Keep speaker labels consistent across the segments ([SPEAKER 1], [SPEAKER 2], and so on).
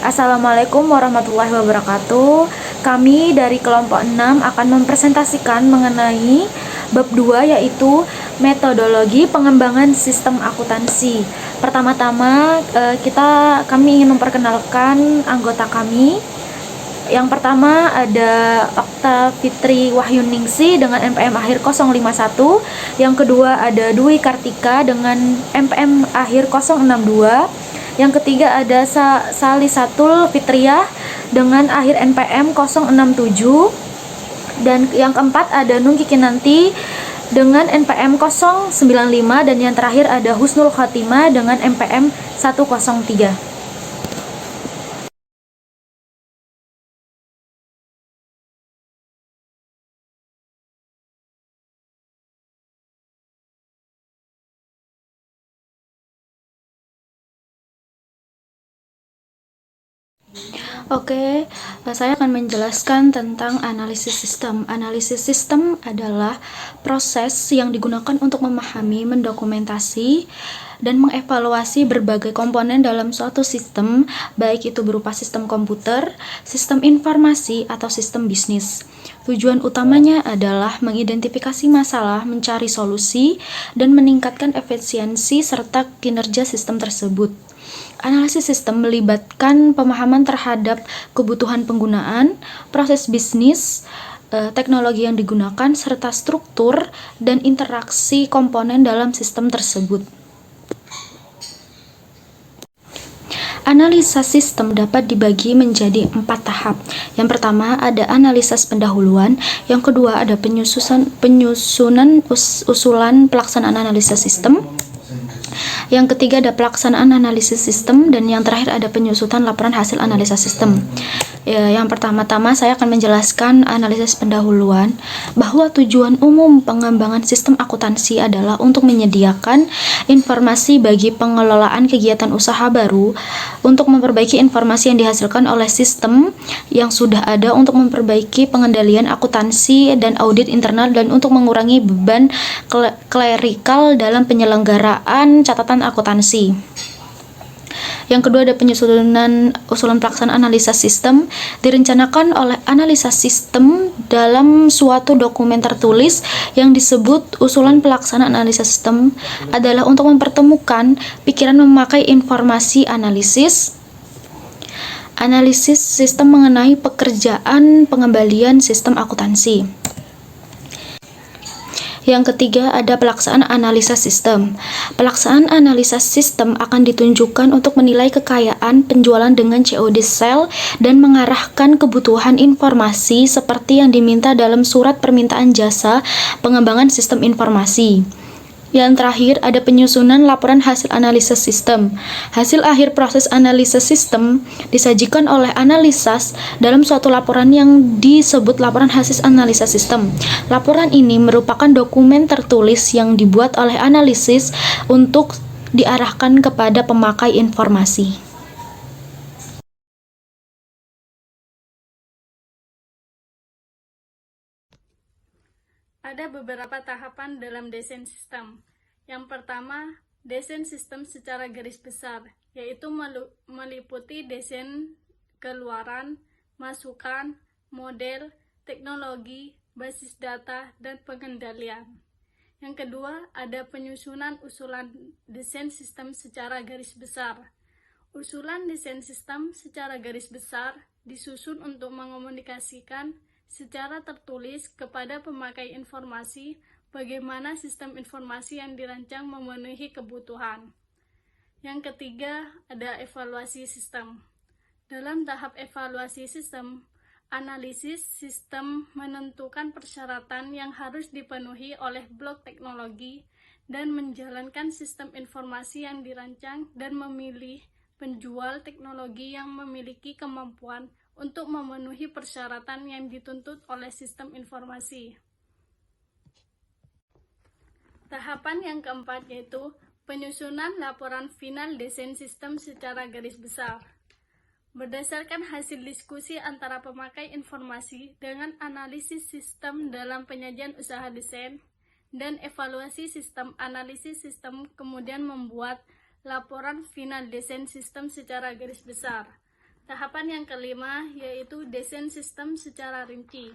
[SPEAKER 1] Assalamualaikum warahmatullahi wabarakatuh. Kami dari kelompok 6 akan mempresentasikan mengenai bab 2, yaitu metodologi pengembangan sistem akuntansi. Pertama-tama kami ingin memperkenalkan anggota kami. Yang pertama ada Okta Fitri Wahyuningsi dengan NPM akhir 051. Yang kedua ada Dwi Kartika dengan NPM akhir 062. Yang ketiga ada Salisatul Fitriah dengan akhir NPM 067. Dan yang keempat ada Nungki Kinanti dengan NPM 095. Dan yang terakhir ada Husnul Khotimah dengan NPM 103. Oke, saya akan menjelaskan tentang analisis sistem. Analisis sistem adalah proses yang digunakan untuk memahami, mendokumentasi, dan mengevaluasi berbagai komponen dalam suatu sistem, baik itu berupa sistem komputer, sistem informasi, atau sistem bisnis. Tujuan utamanya adalah mengidentifikasi masalah, mencari solusi, dan meningkatkan efisiensi serta kinerja sistem tersebut. Analisis sistem melibatkan pemahaman terhadap kebutuhan penggunaan, proses bisnis, teknologi yang digunakan, serta struktur dan interaksi komponen dalam sistem tersebut. Analisa sistem dapat dibagi menjadi 4 tahap. Yang pertama ada analisis pendahuluan, yang kedua ada penyusunan usulan pelaksanaan analisis sistem, yang ketiga ada pelaksanaan analisis sistem, dan yang terakhir ada penyusutan laporan hasil analisa sistem. Yang pertama-tama saya akan menjelaskan analisis pendahuluan, bahwa tujuan umum pengembangan sistem akuntansi adalah untuk menyediakan informasi bagi pengelolaan kegiatan usaha baru, untuk memperbaiki informasi yang dihasilkan oleh sistem yang sudah ada, untuk memperbaiki pengendalian akuntansi dan audit internal, dan untuk mengurangi beban klerikal dalam penyelenggaraan catatan akuntansi. Yang kedua ada penyusunan usulan pelaksanaan analisa sistem. Direncanakan oleh analisa sistem dalam suatu dokumen tertulis yang disebut usulan pelaksanaan analisa sistem adalah untuk mempertemukan pikiran memakai informasi analisis sistem mengenai pekerjaan pengembalian sistem akuntansi. Yang ketiga ada pelaksanaan analisa sistem. Pelaksanaan analisa sistem akan ditunjukkan untuk menilai kekayaan penjualan dengan COD sale dan mengarahkan kebutuhan informasi seperti yang diminta dalam surat permintaan jasa pengembangan sistem informasi. Yang terakhir ada penyusunan laporan hasil analisis sistem. Hasil akhir proses analisis sistem disajikan oleh analisas dalam suatu laporan yang disebut laporan hasil analisis sistem. Laporan ini merupakan dokumen tertulis yang dibuat oleh analisis untuk diarahkan kepada pemakai informasi.
[SPEAKER 2] Ada beberapa tahapan dalam desain sistem. Yang pertama, desain sistem secara garis besar, yaitu meliputi desain keluaran, masukan, model, teknologi, basis data, dan pengendalian. Yang kedua, ada penyusunan usulan desain sistem secara garis besar. Usulan desain sistem secara garis besar disusun untuk mengomunikasikan secara tertulis kepada pemakai informasi bagaimana sistem informasi yang dirancang memenuhi kebutuhan. Yang ketiga, ada evaluasi sistem. Dalam tahap evaluasi sistem, analisis sistem menentukan persyaratan yang harus dipenuhi oleh blok teknologi dan menjalankan sistem informasi yang dirancang dan memilih penjual teknologi yang memiliki kemampuan untuk memenuhi persyaratan yang dituntut oleh sistem informasi. Tahapan yang keempat yaitu penyusunan laporan final desain sistem secara garis besar. Berdasarkan hasil diskusi antara pemakai informasi dengan analisis sistem dalam penyajian usaha desain dan evaluasi sistem, analisis sistem kemudian membuat laporan final desain sistem secara garis besar. Tahapan yang kelima yaitu desain sistem secara rinci.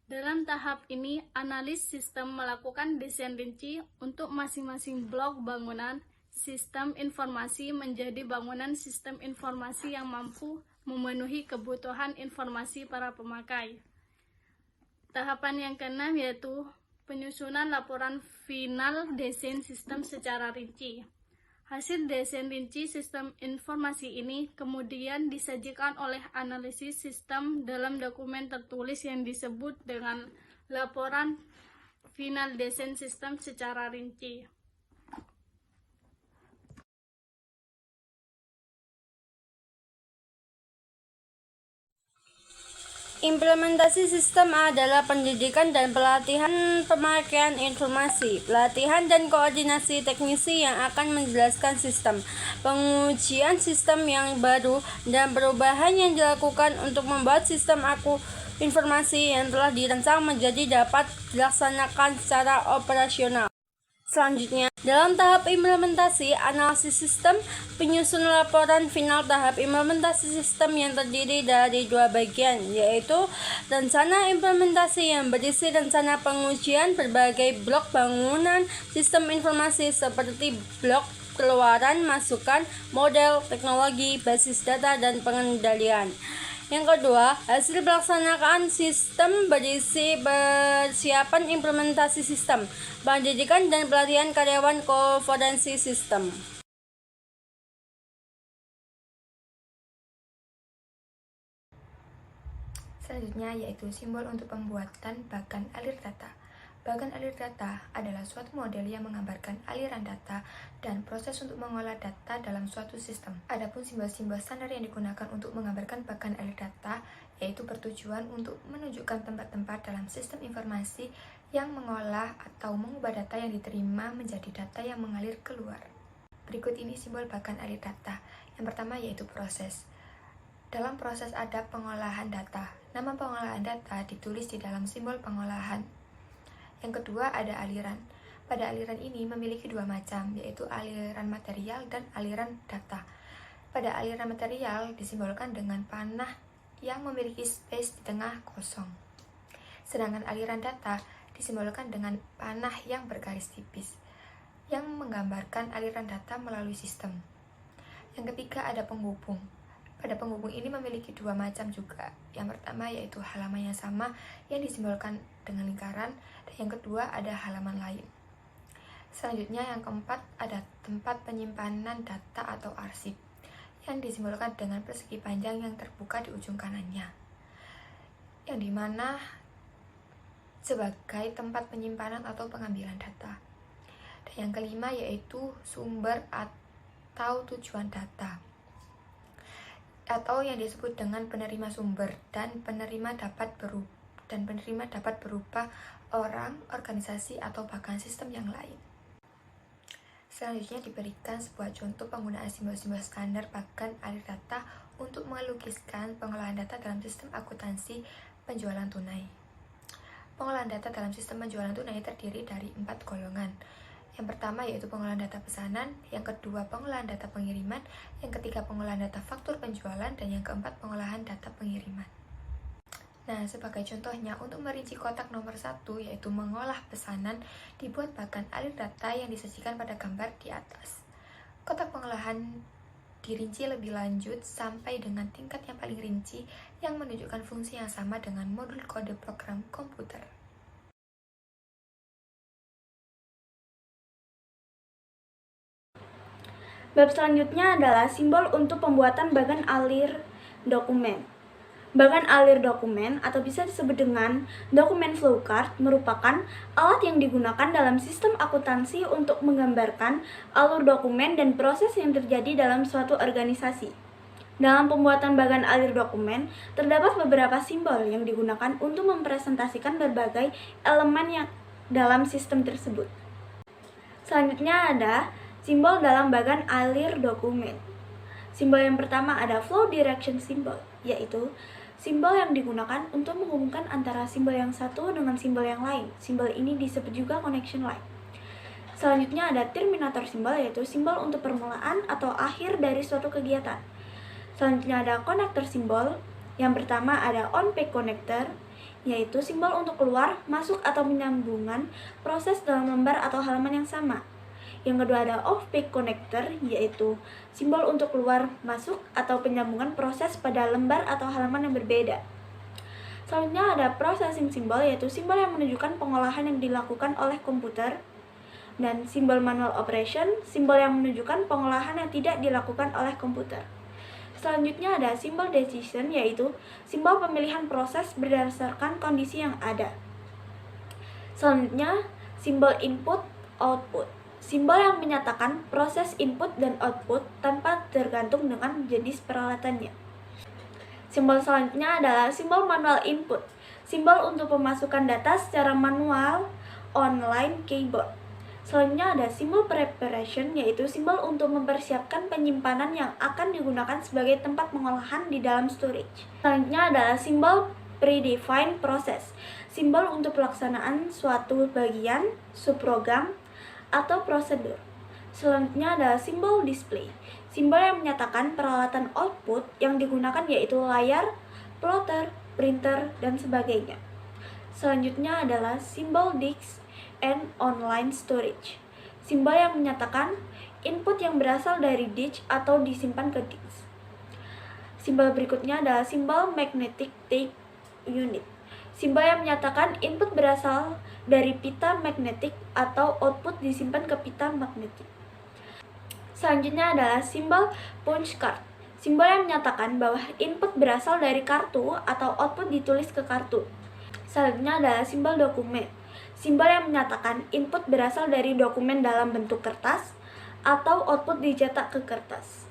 [SPEAKER 2] Dalam tahap ini, analis sistem melakukan desain rinci untuk masing-masing blok bangunan sistem informasi menjadi bangunan sistem informasi yang mampu memenuhi kebutuhan informasi para pemakai. Tahapan yang keenam yaitu penyusunan laporan final desain sistem secara rinci. Hasil desain rinci sistem informasi ini kemudian disajikan oleh analisis sistem dalam dokumen tertulis yang disebut dengan laporan final desain sistem secara rinci.
[SPEAKER 3] Implementasi sistem adalah pendidikan dan pelatihan pemakaian informasi, pelatihan dan koordinasi teknisi yang akan menjelaskan sistem, pengujian sistem yang baru, dan perubahan yang dilakukan untuk membuat sistem informasi yang telah dirancang menjadi dapat dilaksanakan secara operasional. Selanjutnya, dalam tahap implementasi analisis sistem, penyusun laporan final tahap implementasi sistem yang terdiri dari dua bagian, yaitu rencana implementasi yang berisi rencana pengujian berbagai blok bangunan sistem informasi seperti blok keluaran, masukan, model, teknologi, basis data, dan pengendalian. Yang kedua, hasil pelaksanaan sistem berisi persiapan implementasi sistem, pendidikan dan pelatihan karyawan koforensi sistem.
[SPEAKER 4] Selanjutnya yaitu simbol untuk pembuatan bagan alir data. Bagan alir data adalah suatu model yang menggambarkan aliran data dan proses untuk mengolah data dalam suatu sistem. Adapun simbol-simbol standar yang digunakan untuk menggambarkan bagan alir data yaitu bertujuan untuk menunjukkan tempat-tempat dalam sistem informasi yang mengolah atau mengubah data yang diterima menjadi data yang mengalir keluar. Berikut ini simbol bagan alir data. Yang pertama yaitu proses. Dalam proses ada pengolahan data. Nama pengolahan data ditulis di dalam simbol pengolahan. Yang kedua ada aliran. Pada aliran ini memiliki dua macam, yaitu aliran material dan aliran data. Pada aliran material disimbolkan dengan panah yang memiliki space di tengah kosong. Sedangkan aliran data disimbolkan dengan panah yang bergaris tipis, yang menggambarkan aliran data melalui sistem. Yang ketiga ada penghubung. Pada penghubung ini memiliki dua macam juga. Yang pertama yaitu halaman yang sama yang disimbolkan dengan lingkaran, dan yang kedua ada halaman lain. Selanjutnya yang keempat ada tempat penyimpanan data atau arsip yang disimbolkan dengan persegi panjang yang terbuka di ujung kanannya, yang dimana sebagai tempat penyimpanan atau pengambilan data. Dan yang kelima yaitu sumber atau tujuan data, atau yang disebut dengan penerima sumber, dan penerima dapat berupa orang, organisasi, atau bahkan sistem yang lain. Selanjutnya diberikan sebuah contoh penggunaan simbol-simbol standar bagan alir data untuk melukiskan pengolahan data dalam sistem akuntansi penjualan tunai. Pengolahan data dalam sistem penjualan tunai terdiri dari 4 golongan. Yang pertama yaitu pengolahan data pesanan, yang kedua pengolahan data pengiriman, yang ketiga pengolahan data faktur penjualan, dan yang keempat pengolahan data pengiriman. Nah, sebagai contohnya untuk merinci kotak nomor 1 yaitu mengolah pesanan, dibuat bagan alir data yang disajikan pada gambar di atas. Kotak pengolahan dirinci lebih lanjut sampai dengan tingkat yang paling rinci yang menunjukkan fungsi yang sama dengan modul kode program komputer.
[SPEAKER 1] Bab selanjutnya adalah simbol untuk pembuatan bagan alir dokumen. Bagan alir dokumen atau bisa disebut dengan dokumen flowchart merupakan alat yang digunakan dalam sistem akuntansi untuk menggambarkan alur dokumen dan proses yang terjadi dalam suatu organisasi. Dalam pembuatan bagan alir dokumen, terdapat beberapa simbol yang digunakan untuk mempresentasikan berbagai elemen yang dalam sistem tersebut. Selanjutnya ada simbol dalam bagan alir dokumen. Simbol yang pertama ada flow direction symbol, yaitu simbol yang digunakan untuk menghubungkan antara simbol yang satu dengan simbol yang lain. Simbol ini disebut juga connection line. Selanjutnya ada terminator symbol, yaitu simbol untuk permulaan atau akhir dari suatu kegiatan.
[SPEAKER 5] Selanjutnya ada konektor simbol. Yang pertama ada on-page connector, yaitu simbol untuk keluar, masuk, atau penyambungan proses dalam lembar atau halaman yang sama. Yang kedua ada off-page connector, yaitu simbol untuk keluar, masuk, atau penyambungan proses pada lembar atau halaman yang berbeda. Selanjutnya ada processing symbol, yaitu simbol yang menunjukkan pengolahan yang dilakukan oleh komputer. Dan simbol manual operation, simbol yang menunjukkan pengolahan yang tidak dilakukan oleh komputer. Selanjutnya ada simbol decision, yaitu simbol pemilihan proses berdasarkan kondisi yang ada. Selanjutnya, simbol input, output. Simbol yang menyatakan proses input dan output tanpa tergantung dengan jenis peralatannya. Simbol selanjutnya adalah simbol manual input. Simbol untuk pemasukan data secara manual online keyboard. Selanjutnya ada simbol preparation, yaitu simbol untuk mempersiapkan penyimpanan yang akan digunakan sebagai tempat pengolahan di dalam storage. Selanjutnya adalah simbol predefined process, simbol untuk pelaksanaan suatu bagian, subprogram, atau prosedur. Selanjutnya adalah simbol display, simbol yang menyatakan peralatan output yang digunakan yaitu layar, plotter, printer, dan sebagainya. Selanjutnya adalah simbol disk and online storage, simbol yang menyatakan input yang berasal dari disk atau disimpan ke disk. Simbol berikutnya adalah simbol magnetic tape unit, simbol yang menyatakan input berasal dari pita magnetik atau output disimpan ke pita magnetik. Selanjutnya adalah simbol punch card, simbol yang menyatakan bahwa input berasal dari kartu atau output ditulis ke kartu. Selanjutnya adalah simbol dokumen, simbol yang menyatakan input berasal dari dokumen dalam bentuk kertas atau output dicetak ke kertas.